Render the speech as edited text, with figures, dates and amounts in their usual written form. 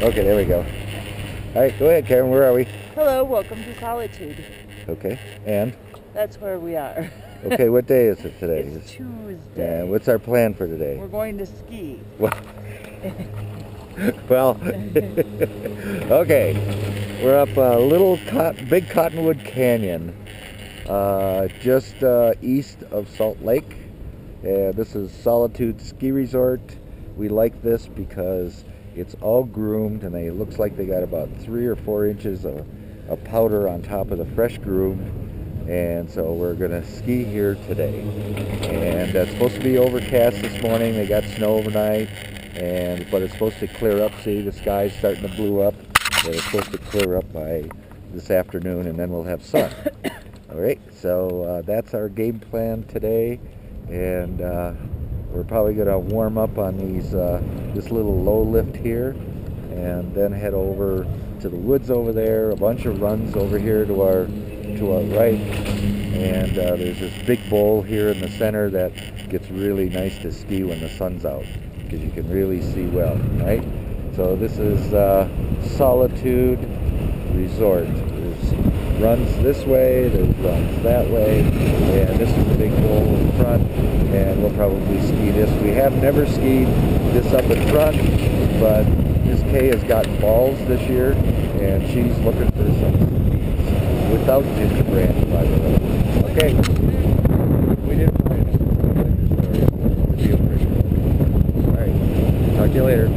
Okay, there we go. All right, go ahead, Karen. Where are we? Hello, welcome to Solitude. Okay, and? That's where we are. Okay, what day is it today? It's Tuesday. And what's our plan for today? We're going to ski. Well, okay. We're up Big Cottonwood Canyon, just east of Salt Lake. This is Solitude Ski Resort. We like this because it's all groomed, and it looks like they got about 3 or 4 inches of powder on top of the fresh groomed. And so we're gonna ski here today. And it's supposed to be overcast this morning. They got snow overnight, but it's supposed to clear up. See, the sky's starting to blue up. It's supposed to clear up by this afternoon, and then we'll have sun. All right, so that's our game plan today, and we're probably gonna warm up on this little low lift here, and then head over to the woods over there. A bunch of runs over here to our right, and there's this big bowl here in the center that gets really nice to ski when the sun's out, because you can really see well, right? So this is Solitude Resort. There's runs this way, there's runs that way, and this is the big bowl in front, and we'll probably ski this. We have never skied this up in front, but Miss Kay has gotten balls this year, and she's looking for some without ginger brand, by the way. Okay. We didn't find it. Alright. Talk to you later.